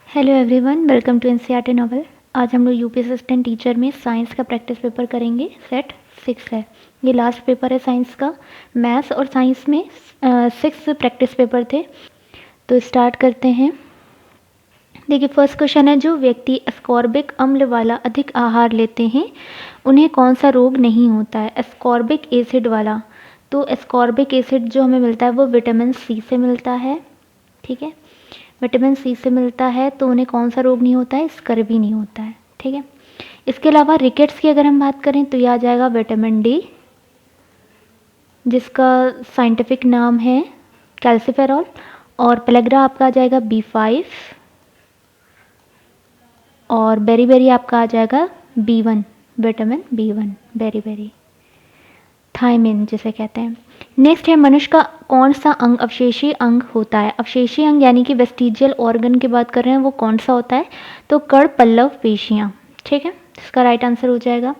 Hello everyone, welcome to NCERT novel. आज हम लोग यूपी असिस्टेंट टीचर में साइंस का प्रैक्टिस पेपर करेंगे। सेट 6 है, ये लास्ट पेपर है साइंस का। मैथ्स और साइंस में 6 प्रैक्टिस पेपर थे। तो स्टार्ट करते हैं। देखिए, फर्स्ट क्वेश्चन है, जो व्यक्ति एस्कॉर्बिक अम्ल वाला अधिक आहार लेते हैं उन्हें कौन सा रोग नहीं होता है। एस्कॉर्बिक एसिड वाला, तो एस्कॉर्बिक एसिड जो हमें मिलता है वो विटामिन सी से मिलता है। ठीक है, विटामिन सी से मिलता है, तो उन्हें कौन सा रोग नहीं होता है, स्कर्वी नहीं होता है। ठीक है, इसके अलावा रिकेट्स की अगर हम बात करें तो यह आ जाएगा विटामिन डी, जिसका साइंटिफिक नाम है कैल्सिफेरॉल। और पेलेग्रा आपका आ जाएगा B5, और बेरी बेरी आपका आ जाएगा B1, vitamin B1, berry berry, thiamine जिसे कहते हैं। नेक्स्ट है, मनुष्य का कौन सा अंग अवशेषी अंग होता है। अवशेषी अंग यानी कि वेस्टिजियल ऑर्गन की बात कर रहे हैं, वो कौन सा होता है, तो कर्ण पल्लव पेशियां। ठीक है, इसका राइट आंसर हो जाएगा।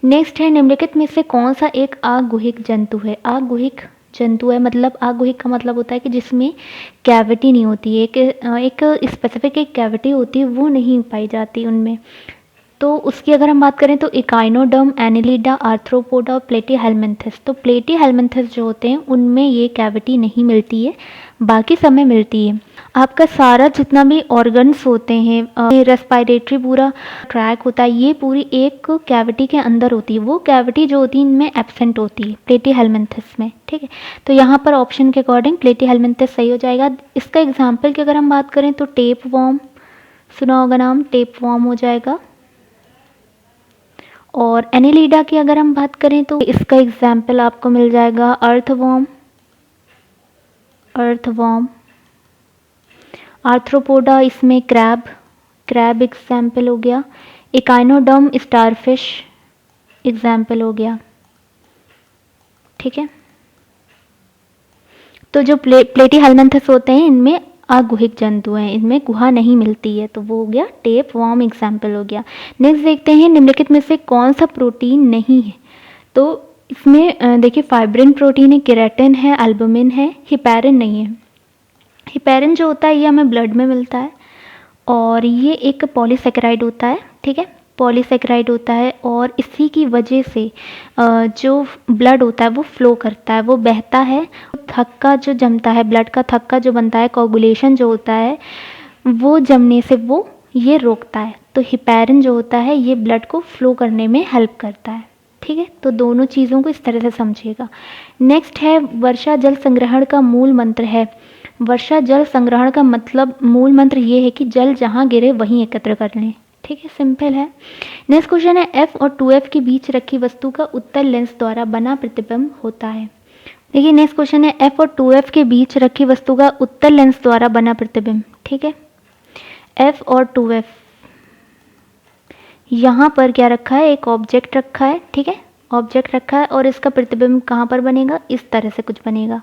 नेक्स्ट है, निम्नलिखित में से कौन सा एक आगुहिक जंतु है। आगुहिक जंतु है मतलब, आगुहिक का मतलब होता है कि जिसमें कैविटी नहीं होती है, एक स्पेसिफिक एक कैविटी होती है, वो नहीं पाई जाती उनमें। तो उसकी अगर हम बात करें तो इकाइनोडर्म, एनिलिडा, आर्थ्रोपोडा और प्लेटीहेल्मिन्थस। तो प्लेटीहेल्मिन्थस जो होते हैं उनमें ये कैविटी नहीं मिलती है, बाकी सब में मिलती है। आपका सारा जितना भी ऑर्गन्स होते हैं, रेस्पिरेटरी पूरा ट्रैक होता है, ये पूरी एक कैविटी के अंदर होती है। वो कैविटी जो होती है इनमें एब्सेंट होती है प्लेटीहेल्मिन्थस में। ठीक है, तो यहाँ पर ऑप्शन के अकॉर्डिंग प्लेटीहेल्मिन्थस सही हो जाएगा। इसका एग्जाम्पल की अगर हम बात करें तो टेप वॉर्म, सुना होगा नाम, टेप वॉर्म हो जाएगा। और एनिलिडा की अगर हम बात करें तो इसका एग्जाम्पल आपको मिल जाएगा अर्थवॉर्म, अर्थवॉर्म। आर्थ्रोपोडा इसमें क्रैब, क्रैब एग्जाम्पल हो गया। इकाइनोडर्म स्टारफिश एग्जाम्पल हो गया। ठीक है, तो जो प्लेटीहेल्मिन्थस होते हैं इनमें अगुहिक जंतु हैं, इनमें गुहा नहीं मिलती है, तो वो हो गया टेप वॉर्म एग्जाम्पल हो गया। नेक्स्ट देखते हैं, निम्नलिखित में से कौन सा प्रोटीन नहीं है। तो इसमें देखिए, फाइब्रिन प्रोटीन है, केराटिन है, एल्बुमिन है, हिपैरिन नहीं है। हिपैरिन जो होता है ये हमें ब्लड में मिलता है, और ये एक पॉलीसेकेराइड होता है। ठीक है, पॉलीसेकेराइड होता है, और इसी की वजह से जो ब्लड होता है वो फ्लो करता है, वो बहता है। थक्का जो जमता है, ब्लड का थक्का जो बनता है, कोगुलेशन जो होता है, वो जमने से वो ये रोकता है। तो हिपैरिन जो होता है ये ब्लड को फ्लो करने में हेल्प करता है। ठीक है, तो दोनों चीज़ों को इस तरह से समझिएगा। नेक्स्ट है, वर्षा जल संग्रहण का मूल मंत्र है। वर्षा जल संग्रहण का मतलब मूल मंत्र ये है कि जल जहाँ गिरे वहीं एकत्र कर लें। ठीक है, सिंपल है। नेक्स्ट क्वेश्चन है, F और 2F के बीच रखी वस्तु का उत्तल लेंस द्वारा बना प्रतिबिंब होता है। देखिए, नेक्स्ट क्वेश्चन है, F और 2F के बीच रखी वस्तु का उत्तल लेंस द्वारा बना प्रतिबिंब। ठीक है, F और 2F, यहाँ पर क्या रखा है, एक ऑब्जेक्ट रखा है। ठीक है, ऑब्जेक्ट रखा है, और इसका प्रतिबिंब कहाँ पर बनेगा, इस तरह से कुछ बनेगा।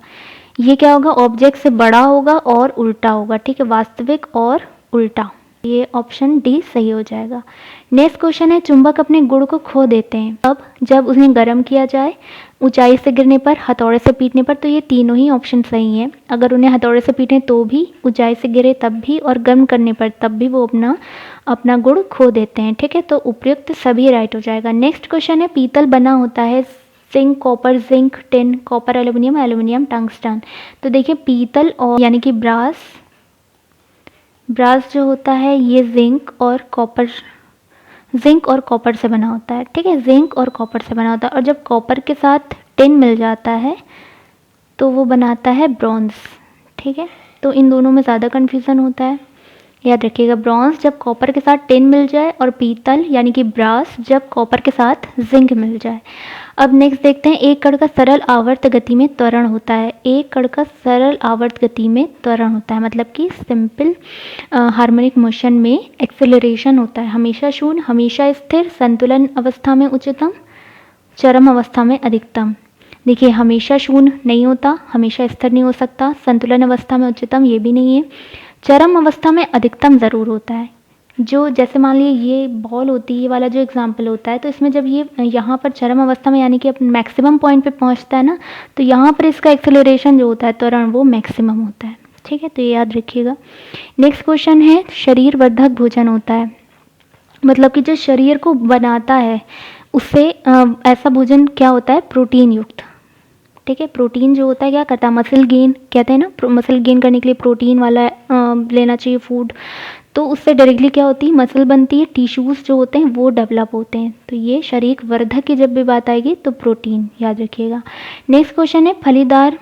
ये क्या होगा, ऑब्जेक्ट से बड़ा होगा और उल्टा होगा। ठीक है, वास्तविक और उल्टा, ये ऑप्शन डी सही हो जाएगा। नेक्स्ट क्वेश्चन है, चुंबक अपने गुण को खो देते हैं अब जब उन्हें गर्म किया जाए, ऊंचाई से गिरने पर, हथौड़े से पीटने पर। तो ये तीनों ही ऑप्शन सही हैं। अगर उन्हें हथौड़े से पीटें तो भी, ऊंचाई से गिरे तब भी, और गर्म करने पर तब भी वो अपना गुण खो देते हैं। ठीक है, तो उपयुक्त सभी राइट हो जाएगा। नेक्स्ट क्वेश्चन है, पीतल बना होता है zinc, copper, zinc, tin, copper, aluminium, aluminium, tungsten. तो देखिए, पीतल और यानी कि ब्रास, ब्रास जो होता है ये जिंक और कॉपर से बना होता है। ठीक है, जिंक और कॉपर से बना होता है, और जब कॉपर के साथ टिन मिल जाता है तो वो बनाता है ब्रॉन्ज। ठीक है, तो इन दोनों में ज़्यादा कन्फ्यूज़न होता है, याद रखिएगा। ब्रॉन्ज जब कॉपर के साथ टिन मिल जाए, और पीतल यानी कि ब्रास जब कॉपर के साथ जिंक मिल जाए। अब नेक्स्ट देखते हैं, एक कण का सरल आवर्त गति में त्वरण होता है। एक कण का सरल आवर्त गति में त्वरण होता है मतलब कि सिंपल हार्मोनिक मोशन में एक्सेलरेशन होता है। हमेशा शून्य, हमेशा स्थिर, संतुलन अवस्था में उच्चतम, चरम अवस्था में अधिकतम। देखिए, हमेशा शून्य नहीं होता, हमेशा स्थिर नहीं हो सकता, संतुलन अवस्था में उच्चतम ये भी नहीं है, चरम अवस्था में अधिकतम ज़रूर होता है। जो जैसे मान लीजिए ये बॉल होती है, ये वाला जो एग्जाम्पल होता है, तो इसमें जब ये यहाँ पर चरम अवस्था में यानी कि अपने मैक्सिमम पॉइंट पे पहुँचता है ना, तो यहाँ पर इसका एक्सेलरेशन जो होता है, त्वरण, वो मैक्सिमम होता है। ठीक है, तो ये याद रखिएगा। नेक्स्ट क्वेश्चन है शरीर वर्धक भोजन होता है, मतलब कि जो शरीर को बनाता है उससे ऐसा भोजन क्या होता है, प्रोटीन युक्त। ठीक है, प्रोटीन जो होता है क्या करता है, मसल गेन कहते हैं ना, मसल गेन करने के लिए प्रोटीन वाला लेना चाहिए फूड, तो उससे डायरेक्टली क्या होती है, मसल बनती है, टिश्यूज़ जो होते हैं वो डेवलप होते हैं। तो ये शरीर वर्धक की जब भी बात आएगी तो प्रोटीन याद रखिएगा। नेक्स्ट क्वेश्चन है फलीदार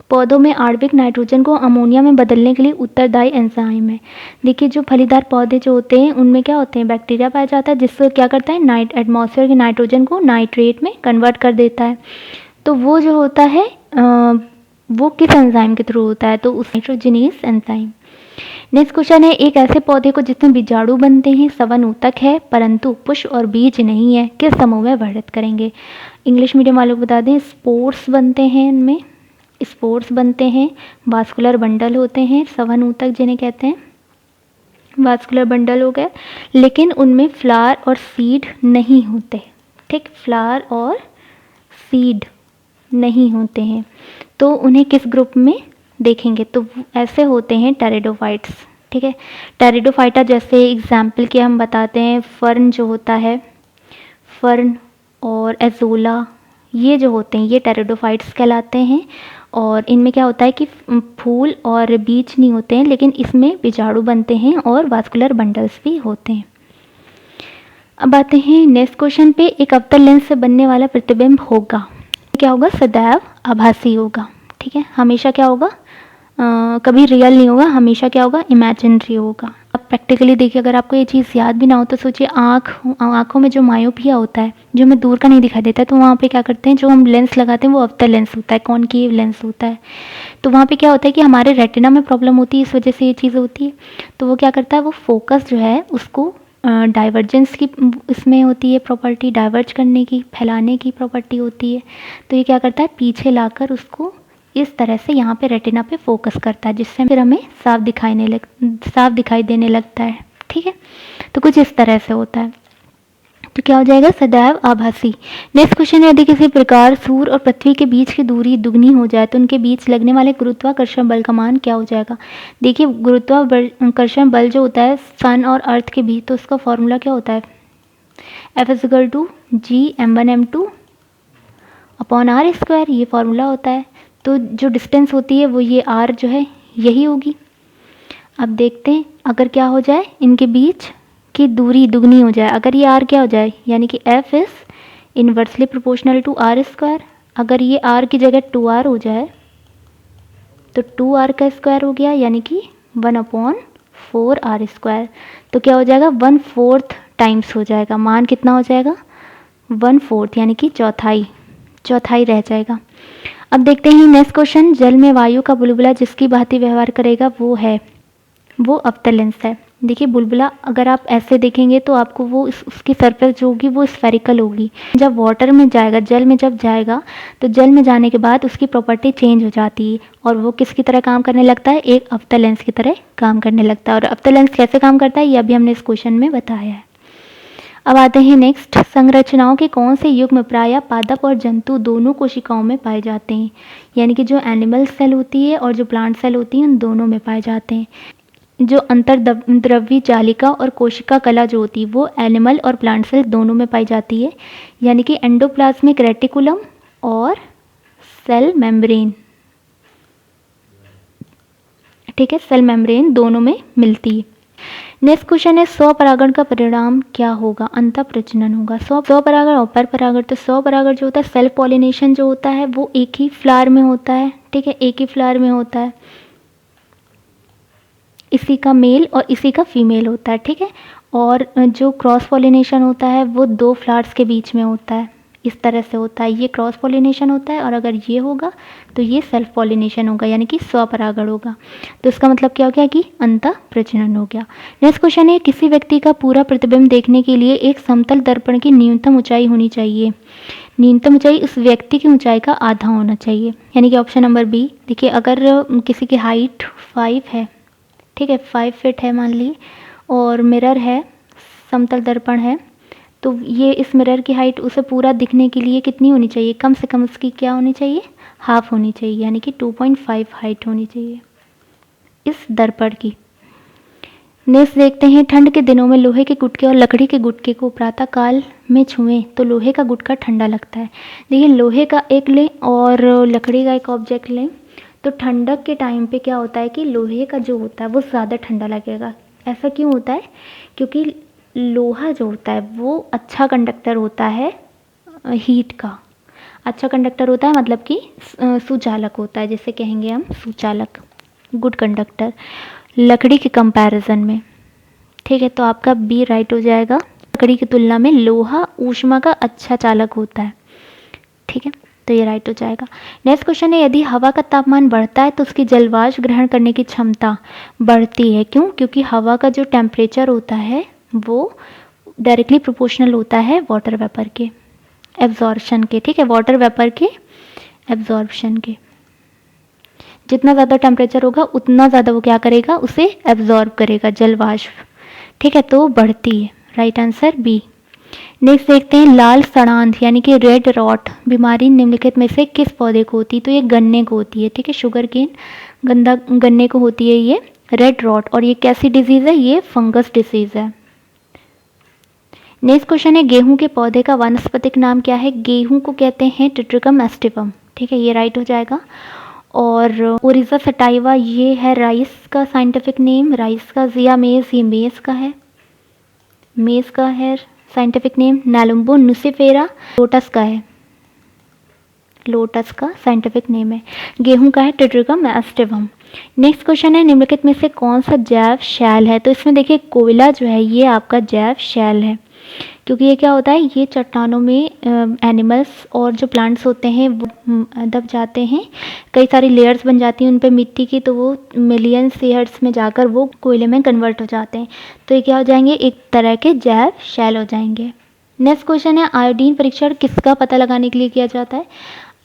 पौधों में आणविक नाइट्रोजन को अमोनिया में बदलने के लिए उत्तरदायी एंजाइम है। देखिए जो फलीदार पौधे जो होते हैं उनमें क्या होते हैं, बैक्टीरिया पाया जाता है जिससे क्या करता है, एटमॉस्फेयर के नाइट्रोजन को नाइट्रेट में कन्वर्ट कर देता है। तो वो जो होता है वो किस एंजाइम के थ्रू होता है, तो उस नाइट्रोजिनेस एंजाइम। नेक्स्ट क्वेश्चन है एक ऐसे पौधे को जिसमें बीजाणु बनते हैं, सवन ऊतक है परंतु पुष्प और बीज नहीं है, किस समूह में वर्णित करेंगे। इंग्लिश मीडियम वालों को बता दें, स्पोर्स बनते हैं, इनमें स्पोर्स बनते हैं, वास्कुलर बंडल होते हैं, सवन ऊतक जिन्हें कहते हैं, वास्कुलर बंडल हो गए, लेकिन उनमें फ्लावर और सीड नहीं होते। ठीक, फ्लावर और सीड नहीं होते हैं, तो उन्हें किस ग्रुप में देखेंगे, तो ऐसे होते हैं टेरिडोफाइट्स। ठीक है, टेरिडोफाइटा जैसे एग्जाम्पल के हम बताते हैं, फर्न जो होता है, फर्न और एजोला, ये जो होते हैं ये टेरिडोफाइट्स कहलाते हैं। और इनमें क्या होता है कि फूल और बीज नहीं होते हैं, लेकिन इसमें बीजाणु बनते हैं और वास्कुलर बंडल्स भी होते हैं। अब आते हैं नेक्स्ट क्वेश्चन पे, एक अवतल लेंस से बनने वाला प्रतिबिंब होगा, क्या होगा, सदैव आभासी होगा। ठीक है, हमेशा क्या होगा, कभी रियल नहीं होगा, हमेशा क्या होगा, इमेजिनरी होगा। अब प्रैक्टिकली देखिए, अगर आपको ये चीज़ याद भी ना हो तो सोचिए, आँखों में जो मायोपिया होता है, जो हमें दूर का नहीं दिखाई देता है, तो वहाँ पे क्या करते हैं, जो हम लेंस लगाते हैं वो अवतल लेंस होता है, कॉनकेव लेंस होता है। तो वहाँ पे क्या होता है कि हमारे रेटिना में प्रॉब्लम होती है, इस वजह से ये चीज़ होती है। तो वो क्या करता है, वो फोकस जो है उसको डाइवर्जेंस की इसमें होती है प्रॉपर्टी, डाइवर्ज करने की, फैलाने की प्रॉपर्टी होती है। तो ये क्या करता है, पीछे लाकर उसको इस तरह से यहाँ पे रेटिना पे फोकस करता है, जिससे फिर हमें साफ दिखाई देने लगता है। ठीक है, तो कुछ इस तरह से होता है। तो क्या हो जाएगा, सदैव आभासी। नेक्स्ट क्वेश्चन है, यदि किसी प्रकार सूर्य और पृथ्वी के बीच की दूरी दुगनी हो जाए तो उनके बीच लगने वाले गुरुत्वाकर्षण बल का मान क्या हो जाएगा। देखिए गुरुत्वाकर्षण बल जो होता है सन और अर्थ के बीच, तो उसका फॉर्मूला क्या होता है, F=G(m1m2) अपॉन r², ये फॉर्मूला होता है। तो जो डिस्टेंस होती है वो ये r जो है यही होगी। अब देखते हैं अगर क्या हो जाए, इनके बीच की दूरी दुगनी हो जाए, अगर ये r क्या हो जाए, यानी कि F is inversely proportional to r²। अगर ये r की जगह 2r हो जाए तो 2r का स्क्वायर हो गया, यानी कि 1/4r²। तो क्या हो जाएगा, 1/4 टाइम्स हो जाएगा, मान कितना हो जाएगा, 1/4, यानी कि चौथाई रह जाएगा। अब देखते हैं नेक्स्ट क्वेश्चन, जल में वायु का बुलबुला जिसकी भांति व्यवहार करेगा वो अवतल लेंस है। देखिए बुलबुला अगर आप ऐसे देखेंगे तो आपको वो उसकी सरफेस जो होगी वो स्फेरिकल होगी। जब वाटर में जाएगा, जल में जब जाएगा, तो जल में जाने के बाद उसकी प्रॉपर्टी चेंज हो जाती है और वो किसकी तरह काम करने लगता है, एक अवतल लेंस की तरह काम करने लगता है। और अवतल लेंस कैसे काम करता है ये अभी हमने इस क्वेश्चन में बताया है। अब आते हैं नेक्स्ट, संरचनाओं के कौन से युग्म प्रायः पादप और जंतु दोनों कोशिकाओं में पाए जाते हैं, यानी कि जो एनिमल सेल होती है और जो प्लांट सेल होती है उन दोनों में पाए जाते हैं। जो अंतर्द्रव्यी जालिका और कोशिका कला जो होती है वो एनिमल और प्लांट सेल दोनों में पाई जाती है, यानी कि एंडोप्लाज्मिक रेटिकुलम और सेल मेम्ब्रेन। ठीक है, सेल मेम्ब्रेन दोनों में मिलती है। नेक्स्ट क्वेश्चन है, स्वपरागण का परिणाम क्या होगा, अंतःप्रजनन होगा। स्वपरागण और परपरागण, तो स्वपरागण जो होता है सेल्फ पॉलिनेशन जो होता है वो एक ही फ्लावर में होता है। ठीक है, एक ही फ्लावर में होता है, इसी का मेल और इसी का फीमेल होता है। ठीक है, और जो क्रॉस पॉलिनेशन होता है वो 2 फ्लावर्स के बीच में होता है, इस तरह से होता है, ये क्रॉस पॉलिनेशन होता है। और अगर ये होगा तो ये सेल्फ पॉलिनेशन होगा, यानी कि स्वपरागण होगा। तो इसका मतलब क्या हो गया कि अंतःप्रजनन हो गया। नेक्स्ट क्वेश्चन है, किसी व्यक्ति का पूरा प्रतिबिंब देखने के लिए एक समतल दर्पण की न्यूनतम ऊंचाई होनी चाहिए। न्यूनतम ऊंचाई उस व्यक्ति की ऊंचाई का आधा होना चाहिए, यानी कि ऑप्शन नंबर बी। देखिए अगर किसी की हाइट 5 है, ठीक है 5 फीट है मान ली, और मिरर है, समतल दर्पण है, तो ये इस मिरर की हाइट उसे पूरा दिखने के लिए कितनी होनी चाहिए, कम से कम उसकी क्या होनी चाहिए, हाफ होनी चाहिए, यानी कि 2.5 हाइट होनी चाहिए। इस दर्पण की। नेक्स्ट देखते हैं, ठंड के दिनों में लोहे के गुटके और लकड़ी के गुटके को प्रातः काल में छुएं तो लोहे का गुटका ठंडा लगता है। देखिए, लोहे का एक लें और लकड़ी का एक ऑब्जेक्ट लें तो ठंडक के टाइम पे क्या होता है कि लोहे का जो होता है वो ज़्यादा ठंडा लगेगा। ऐसा क्यों होता है? क्योंकि लोहा जो होता है वो अच्छा कंडक्टर होता है हीट का। अच्छा कंडक्टर होता है मतलब कि सुचालक होता है, जिसे कहेंगे हम सुचालक, गुड कंडक्टर लकड़ी के कंपैरिजन में। ठीक है, तो आपका बी राइट हो जाएगा। लकड़ी की तुलना में लोहा ऊष्मा का अच्छा चालक होता है। ठीक है, तो ये राइट हो जाएगा। नेक्स्ट क्वेश्चन है, यदि हवा का तापमान बढ़ता है तो उसकी जलवाष्प ग्रहण करने की क्षमता बढ़ती है। क्यों? क्योंकि हवा का जो टेम्परेचर होता है वो डायरेक्टली प्रोपोर्शनल होता है वाटर वेपर के एब्जॉर्प्शन के। ठीक है, वाटर वेपर के एब्जॉर्प्शन के। जितना ज़्यादा टेम्परेचर होगा उतना ज़्यादा वो क्या करेगा, उसे एब्जॉर्ब करेगा जलवाष्प। ठीक है, तो बढ़ती है। Right answer B. नेक्स्ट देखते हैं, लाल सड़ांध यानी कि रेड रॉट बीमारी निम्नलिखित में से किस पौधे को होती है? तो ये गन्ने को होती है। ठीक है, शुगर केन गन्ने को होती है ये रेड रॉट। और ये कैसी डिजीज़ है? ये फंगस डिजीज़ है। नेक्स्ट क्वेश्चन है, गेहूं के पौधे का वानस्पतिक नाम क्या है? गेहूं को कहते हैं टिट्रिकम एस्टिवम। ठीक है, ये राइट हो जाएगा। और ओरिजा सटाइवा ये है राइस का साइंटिफिक नेम, राइस का। जिया मेज ये मेज का है, मेज का है साइंटिफिक नेम। नालुम्बो नुसिफेरा लोटस का है, लोटस का साइंटिफिक नेम है। गेहूं का है टिट्रिकम एस्टिवम। नेक्स्ट क्वेश्चन है, निम्नलिखित में से कौन सा जैव शैल है? तो इसमें देखिए कोयला जो है ये आपका जैव शैल है, क्योंकि ये क्या होता है, ये चट्टानों में एनिमल्स और जो प्लांट्स होते हैं वो दब जाते हैं, कई सारी लेयर्स बन जाती हैं उन पे मिट्टी की, तो वो मिलियंस ईयर्स में जाकर वो कोयले में कन्वर्ट हो जाते हैं। तो ये क्या हो जाएंगे, एक तरह के जैव शैल हो जाएंगे। नेक्स्ट क्वेश्चन है, आयोडीन परीक्षण किसका पता लगाने के लिए किया जाता है?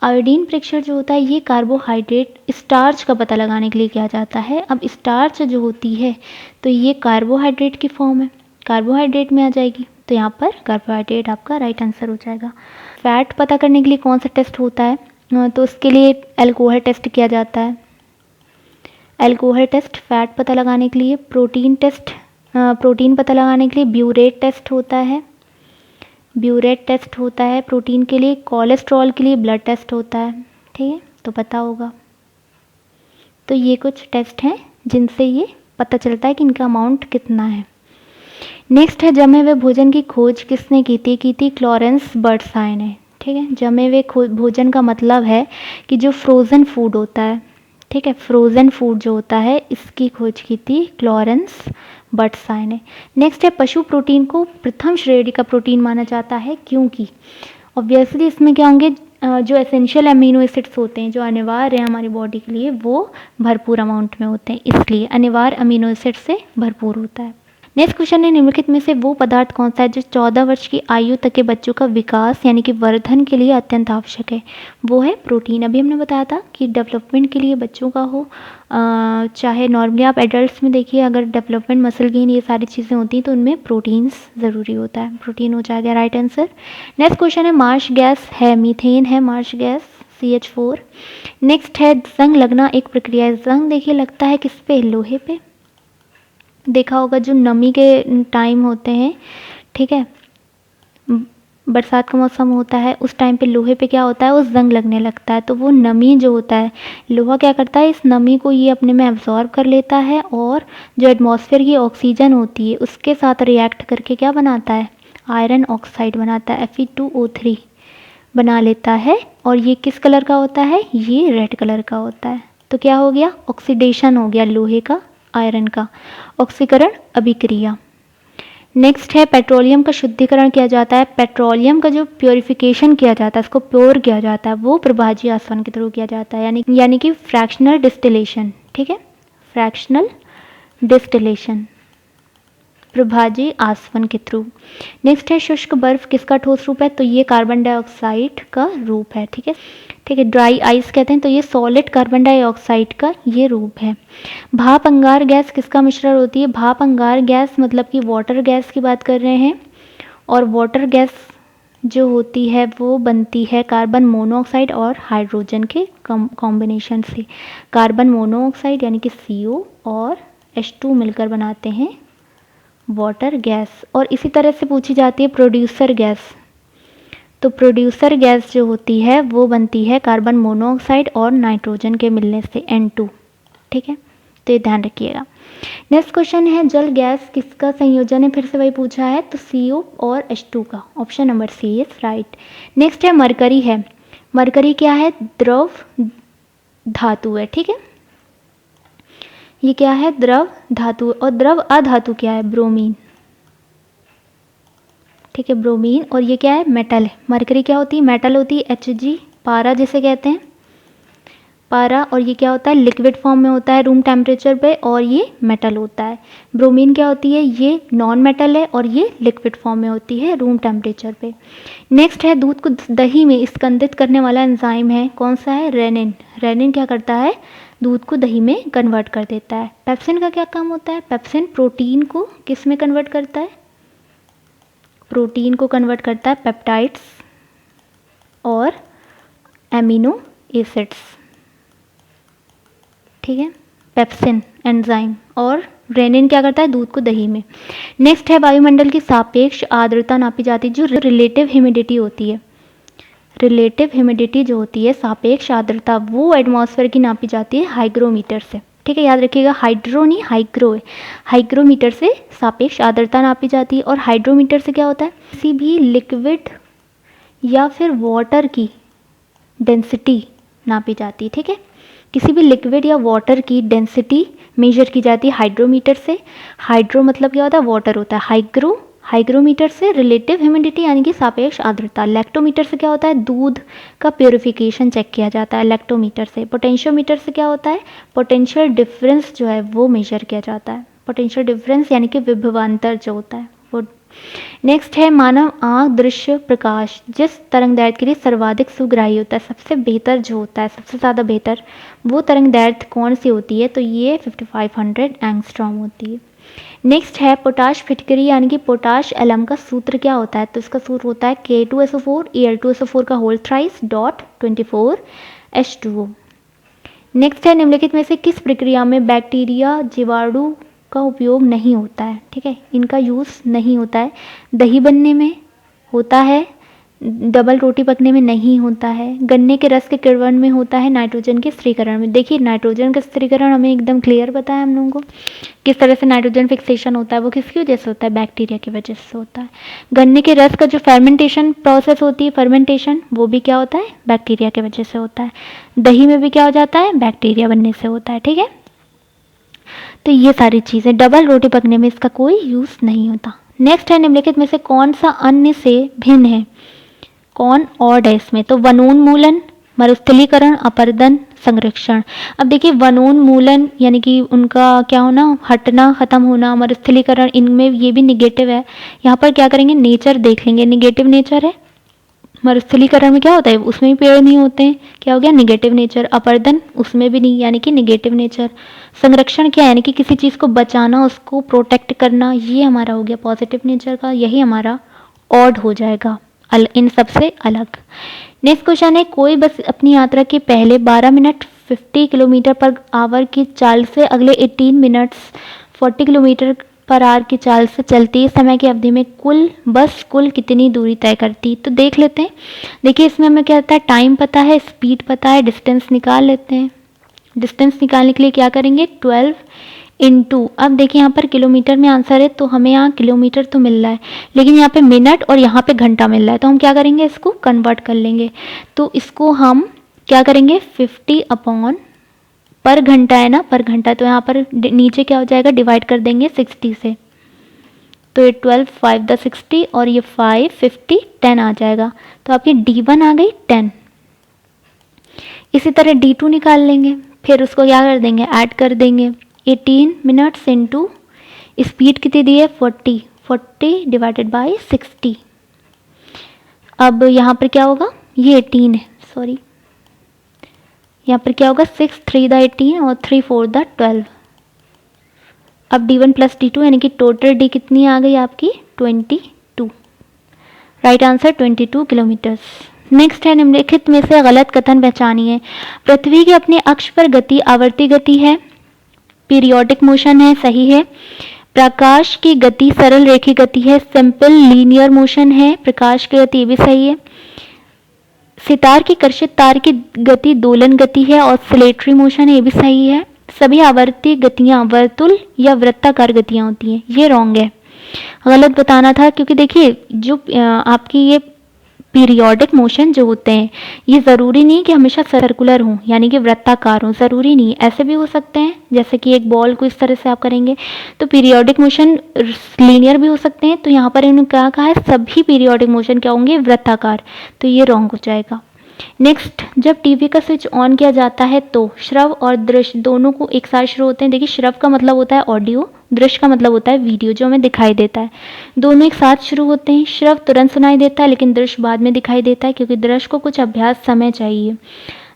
आयोडीन परीक्षण जो होता है ये कार्बोहाइड्रेट स्टार्च का पता लगाने के लिए किया जाता है। अब स्टार्च जो होती है तो ये कार्बोहाइड्रेट की फॉर्म है, कार्बोहाइड्रेट में आ जाएगी, तो यहाँ पर कार्बोहाइड्रेट आपका राइट आंसर हो जाएगा। फैट पता करने के लिए कौन सा टेस्ट होता है? तो उसके लिए अल्कोहल टेस्ट किया जाता है, अल्कोहल टेस्ट। फैट पता लगाने के लिए प्रोटीन टेस्ट, प्रोटीन पता लगाने के लिए ब्यूरेट टेस्ट होता है, ब्यूरेट टेस्ट होता है प्रोटीन के लिए। कोलेस्ट्रॉल के लिए ब्लड टेस्ट होता है। ठीक है, तो पता होगा। तो ये कुछ टेस्ट हैं जिनसे ये पता चलता है कि इनका अमाउंट कितना है। नेक्स्ट है, जमे हुए भोजन की खोज किसने की थी? क्लॉरेंस बर्डसाई ने। ठीक है, जमे हुए भोजन का मतलब है कि जो फ्रोज़न फूड होता है, ठीक है, फ्रोज़न फूड जो होता है इसकी खोज की थी क्लॉरेंस बर्डसाई ने। नेक्स्ट है, पशु प्रोटीन को प्रथम श्रेणी का प्रोटीन माना जाता है क्योंकि ऑब्वियसली इसमें क्या होंगे, जो एसेंशियल अमीनो एसिड्स होते हैं जो अनिवार्य हैं हमारी बॉडी के लिए वो भरपूर अमाउंट में होते हैं, इसलिए अनिवार्य अमीनो एसिड से भरपूर होता है। नेक्स्ट क्वेश्चन है, निम्नलिखित में से वो पदार्थ कौन सा है जो 14 वर्ष की आयु तक के बच्चों का विकास यानी कि वर्धन के लिए अत्यंत आवश्यक है? वो है प्रोटीन। अभी हमने बताया था कि डेवलपमेंट के लिए बच्चों का हो, चाहे नॉर्मली आप एडल्ट्स में देखिए अगर डेवलपमेंट मसल गेन ये सारी चीज़ें होती हैं तो उनमें प्रोटीन्स ज़रूरी होता है, प्रोटीन हो जाएगा राइट आंसर। नेक्स्ट क्वेश्चन है, मार्श गैस है, मीथेन है मार्श गैस CH4। नेक्स्ट है, जंग लगना एक प्रक्रिया है। जंग देखिए लगता है किस पे, लोहे पे। देखा होगा जो नमी के टाइम होते हैं, ठीक है, बरसात का मौसम होता है उस टाइम पे लोहे पे क्या होता है, वो जंग लगने लगता है। तो वो नमी जो होता है, लोहा क्या करता है, इस नमी को ये अपने में एब्जॉर्ब कर लेता है और जो एटमॉस्फेयर की ऑक्सीजन होती है उसके साथ रिएक्ट करके क्या बनाता है, आयरन ऑक्साइड बनाता है, Fe2O3 बना लेता है। और ये किस कलर का होता है, ये रेड कलर का होता है। तो क्या हो गया, ऑक्सीडेशन हो गया लोहे का आयरन का, ऑक्सीकरण अभिक्रिया। नेक्स्ट है, पेट्रोलियम का शुद्धिकरण किया जाता है। पेट्रोलियम का जो प्योरिफिकेशन किया जाता है, इसको प्योर किया जाता है, वो प्रभाजी आसवन के थ्रू किया जाता है, यानी कि फ्रैक्शनल डिस्टिलेशन। ठीक है, फ्रैक्शनल डिस्टिलेशन प्रभाजी आसवन के थ्रू। नेक्स्ट है, शुष्क बर्फ किसका ठोस रूप है? तो ये कार्बन डाइऑक्साइड का रूप है। ठीक है, ठीक है, ड्राई आइस कहते हैं, तो ये सॉलिड कार्बन डाइऑक्साइड का ये रूप है। भाप अंगार गैस किसका मिश्रण होती है? भाप अंगार गैस मतलब कि वाटर गैस की बात कर रहे हैं, और वाटर गैस जो होती है वो बनती है कार्बन मोनोऑक्साइड और हाइड्रोजन के कॉम्बिनेशन से। कार्बन मोनोऑक्साइड यानी कि CO और H2 मिलकर बनाते हैं वाटर गैस। और इसी तरह से पूछी जाती है प्रोड्यूसर गैस। तो प्रोड्यूसर गैस जो होती है वो बनती है कार्बन मोनोऑक्साइड और नाइट्रोजन के मिलने से N2। ठीक है, तो ये ध्यान रखिएगा। नेक्स्ट क्वेश्चन है जल गैस किसका संयोजन है, फिर से वही पूछा है, तो CO और H2 का। Option number C is right. Next है मरकरी है। मरकरी क्या है, द्रव धातु है। ठीक है, ये क्या है, द्रव धातु। और द्रव अधातु क्या है, ब्रोमीन। ठीक है, ब्रोमीन। और ये क्या है, मेटल है। मरकरी क्या होती है, मेटल होती है, Hg, पारा जिसे कहते हैं, पारा। और ये क्या होता है, लिक्विड फॉर्म में होता है रूम टेम्परेचर पे, और ये मेटल होता है। ब्रोमीन क्या होती है, ये नॉन मेटल है और ये लिक्विड फॉर्म में होती है रूम टेम्परेचर पे। नेक्स्ट है दूध को दही में स्कंदित करने वाला एंजाइम है, कौन सा है, रेनिन। रेनिन क्या करता है, दूध को दही में कन्वर्ट कर देता है। पेप्सिन का क्या काम होता है, पेप्सिन प्रोटीन को किस में कन्वर्ट करता है, प्रोटीन को कन्वर्ट करता है पेप्टाइड्स और एमिनो एसिड्स। ठीक है, पेप्सिन एंजाइम। और रेनिन क्या करता है, दूध को दही में। नेक्स्ट है वायुमंडल की सापेक्ष आर्द्रता नापी जाती है, जो रिलेटिव ह्यूमिडिटी होती है। रिलेटिव ह्यूमिडिटी जो होती है, सापेक्ष आर्द्रता, वो एटमॉस्फेयर की नापी जाती है हाइग्रोमीटर से। ठीक है, याद रखिएगा, हाइड्रो नहीं हाइग्रो है। हाइग्रोमीटर से सापेक्ष आर्द्रता नापी जाती है। और हाइड्रोमीटर से क्या होता है, किसी भी लिक्विड या फिर वाटर की डेंसिटी नापी जाती है। ठीक है, किसी भी लिक्विड या वाटर की डेंसिटी मेजर की जाती है हाइड्रोमीटर से। हाइड्रो मतलब क्या होता है, वाटर होता है। हाइग्रो, हाइग्रोमीटर से रिलेटिव ह्यूमिडिटी यानी कि सापेक्ष आर्द्रता। लैक्टोमीटर से क्या होता है, दूध का प्योरिफिकेशन चेक किया जाता है लैक्टोमीटर से। पोटेंशियोमीटर से क्या होता है, पोटेंशियल डिफरेंस जो है वो मेजर किया जाता है। पोटेंशियल डिफरेंस यानी कि विभवांतर जो होता है वो। नेक्स्ट है मानव आँख दृश्य प्रकाश जिस तरंग दैर्घ्य के लिए सर्वाधिक सुग्राही होता है, सबसे बेहतर जो होता है, सबसे ज़्यादा बेहतर वो तरंग दैर्घ्य कौन सी होती है, तो ये 5500 एंगस्ट्रॉम होती है। नेक्स्ट है पोटाश फिटकरी यानी कि पोटाश एलम का सूत्र क्या होता है, तो इसका सूत्र होता है K2SO4 Al2SO4 का whole thrice dot 24 H2O। Next है निम्नलिखित में से किस प्रक्रिया में बैक्टीरिया जीवाणु का उपयोग नहीं होता है। ठीक है, इनका यूज़ नहीं होता है। दही बनने में होता है, डबल रोटी पकने में नहीं होता है, गन्ने के रस के किण्वन में होता है, नाइट्रोजन के स्थिरीकरण में। देखिए नाइट्रोजन का स्थिरीकरण हमें एकदम क्लियर पता है हम लोगों को, किस तरह से नाइट्रोजन फिक्सेशन होता है, वो किसकी वजह से होता है, बैक्टीरिया की वजह से होता है। गन्ने के रस का जो फर्मेंटेशन प्रोसेस होती है, फर्मेंटेशन, वो भी क्या होता है, बैक्टीरिया की वजह से होता है। दही में भी क्या हो जाता है, बैक्टीरिया बनने से होता है। ठीक है, तो ये सारी चीज़ें, डबल रोटी पकने में इसका कोई यूज़ नहीं होता। नेक्स्ट है निम्नलिखित में से कौन सा अन्य से भिन्न है, कौन ऑड है इसमें, तो वनोन्मूलन, मरुस्थलीकरण, अपरदन, संरक्षण। अब देखिए वनोन्मूलन यानी कि उनका क्या होना, हटना, खत्म होना, मरुस्थलीकरण, इनमें ये भी निगेटिव है। यहाँ पर क्या करेंगे, नेचर देख लेंगे, निगेटिव नेचर है। मरुस्थलीकरण में क्या होता है, उसमें भी पेड़ नहीं होते हैं, क्या हो गया, निगेटिव नेचर। अपरदन, उसमें भी नहीं, यानी कि निगेटिव नेचर। संरक्षण क्या है, यानी कि किसी चीज़ को बचाना, उसको प्रोटेक्ट करना, ये हमारा हो गया पॉजिटिव नेचर का, यही हमारा ऑड हो जाएगा इन सबसे अलग। नेक्स्ट क्वेश्चन है कोई बस अपनी यात्रा के पहले 12 मिनट 50 किलोमीटर पर आवर की चाल से अगले 18 मिनट्स 40 किलोमीटर पर आवर की चाल से चलती है, समय की अवधि में बस कुल कितनी दूरी तय करती, तो देख लेते हैं। देखिए इसमें हमें क्या होता है, टाइम पता है, स्पीड पता है, डिस्टेंस निकाल लेते हैं। डिस्टेंस निकालने के लिए क्या करेंगे, 12 इंटू, अब देखिए यहाँ पर किलोमीटर में आंसर है तो हमें यहाँ किलोमीटर तो मिल रहा है, लेकिन यहाँ पे मिनट और यहाँ पे घंटा मिल रहा है, तो हम क्या करेंगे, इसको कन्वर्ट कर लेंगे। तो इसको हम क्या करेंगे, 50 अपॉन पर घंटा है ना, पर घंटा, तो यहाँ पर नीचे क्या हो जाएगा, डिवाइड कर देंगे 60 से, तो ये 12 5 द 60 और ये 5 50 10 आ जाएगा, तो आपकी D1 आ गई 10। इसी तरह D2 निकाल लेंगे, फिर उसको क्या कर देंगे, ऐड कर देंगे। 18 मिनट्स इंटू स्पीड कितनी दी है, 40 डिवाइडेड बाई 60। अब यहाँ पर क्या होगा, ये 18 है, सॉरी, यहाँ पर क्या होगा, 6 3 द 18 और 3 4 द 12। अब D1 प्लस D2 यानी कि टोटल D कितनी आ गई आपकी, 22। Right answer 22 kilometres. नेक्स्ट है निम्नलिखित में से गलत कथन पहचानिए। पृथ्वी की अपने अक्ष पर गति आवर्ती गति है, पीरियोडिक मोशन है, सही है। प्रकाश की गति सरल रेखी गति है, सिंपल लीनियर मोशन है, प्रकाश की गति भी सही है। सितार की कर्षित तार की गति दोलन गति है, ऑसिलेटरी मोशन है, ये भी सही है। सभी आवर्ती गतियां वर्तुल या वृत्ताकार गतियां होती हैं, ये रॉन्ग है, गलत बताना था। क्योंकि देखिए जो आपकी ये पीरियोडिक मोशन जो होते हैं ये ज़रूरी नहीं कि हमेशा सर्कुलर हों, यानी कि वृत्ताकार हों, ज़रूरी नहीं, ऐसे भी हो सकते हैं। जैसे कि एक बॉल को इस तरह से आप करेंगे तो पीरियोडिक मोशन लीनियर भी हो सकते हैं। तो यहाँ पर इन्होंने क्या कहा है, सभी पीरियोडिक मोशन क्या होंगे, वृत्ताकार, तो ये रॉन्ग हो जाएगा। नेक्स्ट, जब टीवी का स्विच ऑन किया जाता है तो श्रव और दृश्य दोनों को एक साथ शुरू होते हैं। देखिए श्रव का मतलब होता है ऑडियो, दृश्य का मतलब होता है वीडियो जो हमें दिखाई देता है, दोनों एक साथ शुरू होते हैं। श्रव तुरंत सुनाई देता है लेकिन दृश्य बाद में दिखाई देता है, क्योंकि दृश्य को कुछ अभ्यास समय चाहिए।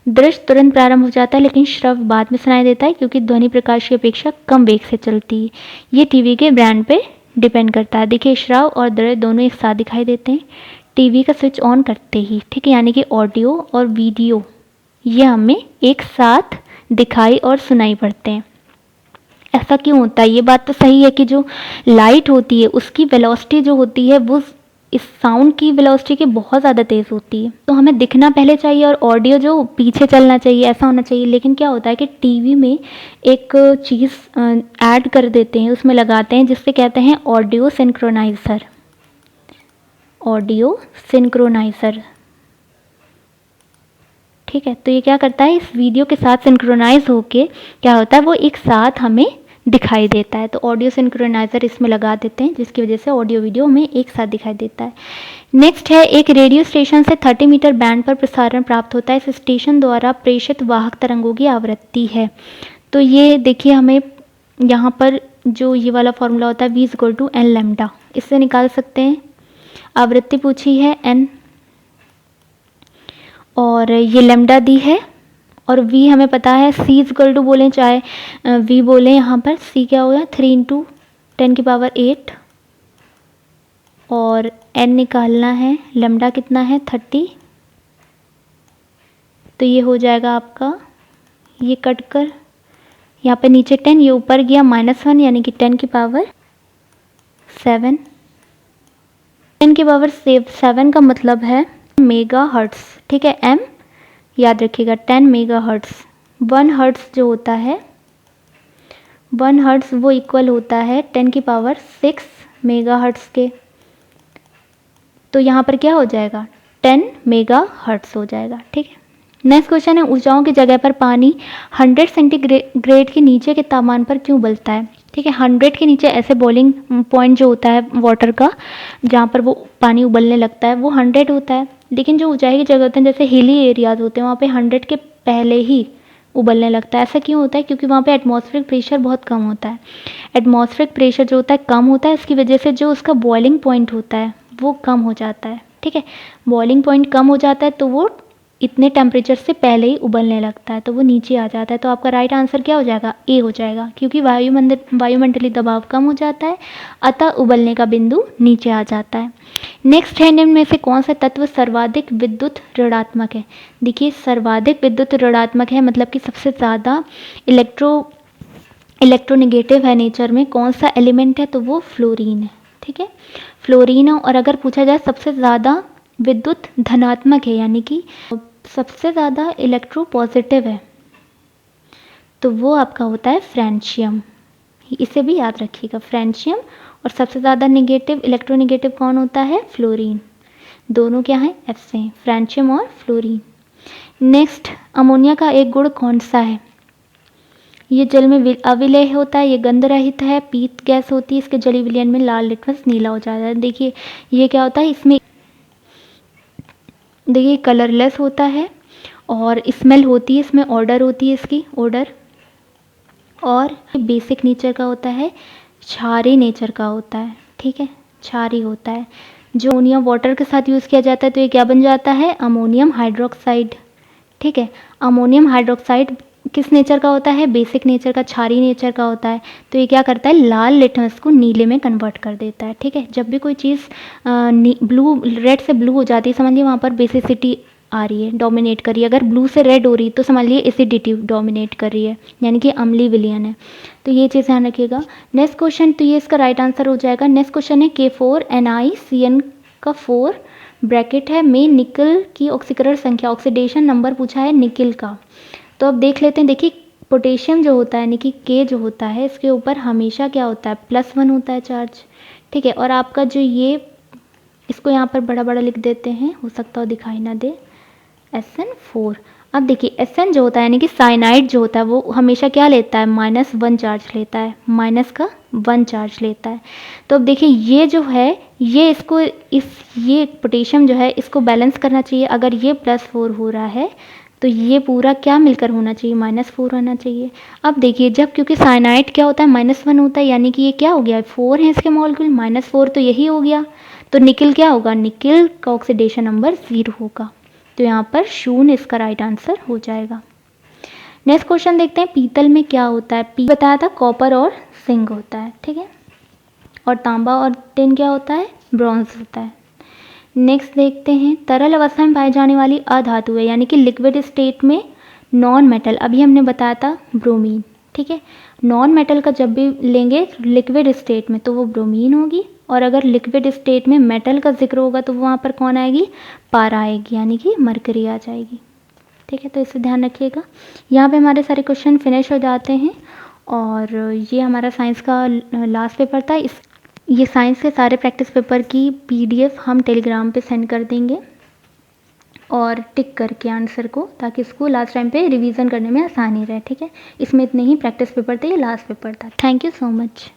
दृश्य तुरंत प्रारंभ हो जाता है लेकिन श्रव बाद में सुनाई देता है, क्योंकि ध्वनि प्रकाश की अपेक्षा कम वेग से चलती है। ये टीवी के ब्रांड पे डिपेंड करता है। देखिए श्रव और दृश्य दोनों एक साथ दिखाई देते हैं टीवी का स्विच ऑन करते ही, ठीक है, यानी कि ऑडियो और वीडियो ये हमें एक साथ दिखाई और सुनाई पड़ते हैं। ऐसा क्यों होता है, ये बात तो सही है कि जो लाइट होती है उसकी वेलोसिटी जो होती है वो इस साउंड की वेलोसिटी के बहुत ज़्यादा तेज़ होती है, तो हमें दिखना पहले चाहिए और ऑडियो जो पीछे चलना चाहिए, ऐसा होना चाहिए। लेकिन क्या होता है कि टीवी में एक चीज़ ऐड कर देते हैं, उसमें लगाते हैं, जिससे कहते हैं ऑडियो सिंक्रोनाइज़र, ऑडियो सिंक्रोनाइज़र, ठीक है। तो ये क्या करता है, इस वीडियो के साथ सिंक्रोनाइज होके क्या होता है, वो एक साथ हमें दिखाई देता है। तो ऑडियो सिंक्रोनाइज़र इसमें लगा देते हैं, जिसकी वजह से ऑडियो वीडियो हमें एक साथ दिखाई देता है। नेक्स्ट है, एक रेडियो स्टेशन से 30 मीटर बैंड पर प्रसारण प्राप्त होता है। इस स्टेशन द्वारा प्रेषित वाहक तरंगों की आवृत्ति है। तो ये देखिए हमें यहाँ पर जो ये वाला फॉर्मूला होता है V=n लैम्डा, इससे निकाल सकते हैं। आवृत्ति पूछी है n और ये लैम्डा दी है, और v हमें पता है, c बोलें चाहे v बोलें, यहाँ पर c क्या होगा 3 × 10⁸ और n निकालना है, लैम्डा कितना है 30, तो ये हो जाएगा आपका, ये कट कर यहाँ पे नीचे 10, ये ऊपर गया -1 यानी कि 10⁷7, 10⁷7 का मतलब है मेगा हर्ट्स, ठीक है। m याद रखिएगा 10 मेगा हर्ट्स, 1 हर्ट्स जो होता है 1 हर्ट्स वो इक्वल होता है 10⁶ मेगा हर्ट्स के। तो यहाँ पर क्या हो जाएगा 10 मेगा हर्ट्स हो जाएगा, ठीक है। नेक्स्ट क्वेश्चन है, ऊंचाइयों की जगह पर पानी 100 सेंटीग्रेड के नीचे के तापमान पर क्यों उबलता है, ठीक है। 100 के नीचे ऐसे बॉइलिंग पॉइंट जो होता है वाटर का, जहाँ पर वो पानी उबलने लगता है, वो 100 होता है। लेकिन जो ऊंचाई की जगह होते हैं, जैसे हिली एरियाज होते हैं, वहाँ पे 100 के पहले ही उबलने लगता है। ऐसा क्यों होता है, क्योंकि वहाँ पे एटमॉस्फेरिक प्रेशर बहुत कम होता है। एटमॉस्फेरिक प्रेशर जो होता है कम होता है, इसकी वजह से जो उसका बॉइलिंग पॉइंट होता है वो कम हो जाता है, ठीक है। बॉइलिंग पॉइंट कम हो जाता है तो वो इतने टेम्परेचर से पहले ही उबलने लगता है, तो वो नीचे आ जाता है। तो आपका राइट आंसर क्या हो जाएगा, ए हो जाएगा, क्योंकि वायुमंडलीय दबाव कम हो जाता है, अतः उबलने का बिंदु नीचे आ जाता है। नेक्स्ट है, निम्न में से कौन सा तत्व सर्वाधिक विद्युत ऋणात्मक है। देखिए सर्वाधिक विद्युत ऋणात्मक है मतलब कि सबसे ज़्यादा इलेक्ट्रोनेगेटिव है नेचर में, कौन सा एलिमेंट है, तो वो फ्लोरीन है, ठीक है, फ्लोरीन है। और अगर पूछा जाए सबसे ज़्यादा विद्युत धनात्मक है, यानी कि सबसे ज़्यादा इलेक्ट्रो पॉजिटिव है, तो वो आपका होता है फ्रेंशियम, इसे भी याद रखिएगा, फ्रेंशियम। और सबसे ज़्यादा नेगेटिव इलेक्ट्रोनेगेटिव कौन होता है, फ्लोरीन। दोनों क्या हैं, एफ से हैं, फ्रेंशियम और फ्लोरीन। नेक्स्ट, अमोनिया का एक गुण कौन सा है, ये जल में अविलेय होता है, ये गंध रहित है, पीत गैस होती है, इसके जलीय विलयन में लाल लिटमस नीला हो जाता है। देखिए ये क्या होता है, इसमें देखिए कलरलेस होता है और स्मेल होती है, इसमें ऑर्डर होती है, इसकी ऑर्डर, और बेसिक नेचर का होता है, क्षारीय नेचर का होता है, ठीक है, क्षारीय होता है। जो अमोनियम वाटर के साथ यूज़ किया जाता है तो ये क्या बन जाता है, अमोनियम हाइड्रोक्साइड, ठीक है। अमोनियम हाइड्रोक्साइड किस नेचर का होता है, बेसिक नेचर का, क्षारीय नेचर का होता है। तो ये क्या करता है, लाल लिटमस को नीले में कन्वर्ट कर देता है, ठीक है। जब भी कोई चीज़ ब्लू रेड से ब्लू हो जाती है, समझिए वहाँ पर बेसिसिटी आ रही है, डोमिनेट कर रही है। अगर ब्लू से रेड हो रही तो समझ लीजिए एसिडिटी डोमिनेट कर रही है, यानी कि अम्लीय विलयन है। तो ये चीज़ ध्यान रखिएगा। नेक्स्ट क्वेश्चन, तो ये इसका राइट आंसर हो जाएगा। नेक्स्ट क्वेश्चन है K4NiCN का 4 ब्रैकेट है में निकल की ऑक्सीकरण संख्या, ऑक्सीडेशन नंबर पूछा है निकल का। तो अब देख लेते हैं। देखिए पोटेशियम जो होता है यानी कि K जो होता है इसके ऊपर हमेशा क्या होता है, +1 होता है चार्ज, ठीक है। और आपका जो ये, इसको यहाँ पर बड़ा बड़ा लिख देते हैं, हो सकता हो दिखाई ना दे, SN4। अब देखिए SN जो होता है यानी कि साइनाइड जो होता है वो हमेशा क्या लेता है, -1 चार्ज लेता है, -1 चार्ज लेता है। तो अब देखिए ये जो है ये इसको ये पोटेशियम जो है इसको बैलेंस करना चाहिए। अगर ये +4 हो रहा है तो ये पूरा क्या मिलकर होना चाहिए, -4 होना चाहिए। अब देखिए जब, क्योंकि साइनाइड क्या होता है -1 होता है, यानी कि ये क्या हो गया, 4 है इसके मॉलिक्यूल, -4 तो यही हो गया। तो निकल क्या होगा, निकल का ऑक्सीडेशन नंबर 0 होगा। तो यहाँ पर 0 इसका राइट आंसर हो जाएगा। नेक्स्ट क्वेश्चन देखते हैं, पीतल में क्या होता है। बताया था कॉपर और जिंक होता है, ठीक है। और तांबा और टिन क्या होता है, ब्रॉन्ज होता है। नेक्स्ट देखते हैं, तरल अवस्था में पाई जाने वाली अधातु है, यानी कि लिक्विड स्टेट में नॉन मेटल, अभी हमने बताया था ब्रोमीन, ठीक है। नॉन मेटल का जब भी लेंगे लिक्विड स्टेट में तो वो ब्रोमीन होगी, और अगर लिक्विड स्टेट में मेटल का जिक्र होगा तो वहाँ पर कौन आएगी, पारा आएगी, यानी कि मरकरी आ जाएगी, ठीक है। तो इसे ध्यान रखिएगा। यहाँ पे हमारे सारे क्वेश्चन फिनिश हो जाते हैं, और ये हमारा साइंस का लास्ट पेपर था। ये साइंस के सारे प्रैक्टिस पेपर की PDF हम टेलीग्राम पे सेंड कर देंगे, और टिक करके आंसर को, ताकि इसको लास्ट टाइम पे रिवीजन करने में आसानी रहे, ठीक है। इसमें इतने ही प्रैक्टिस पेपर थे, ये लास्ट पेपर था। Thank you so much.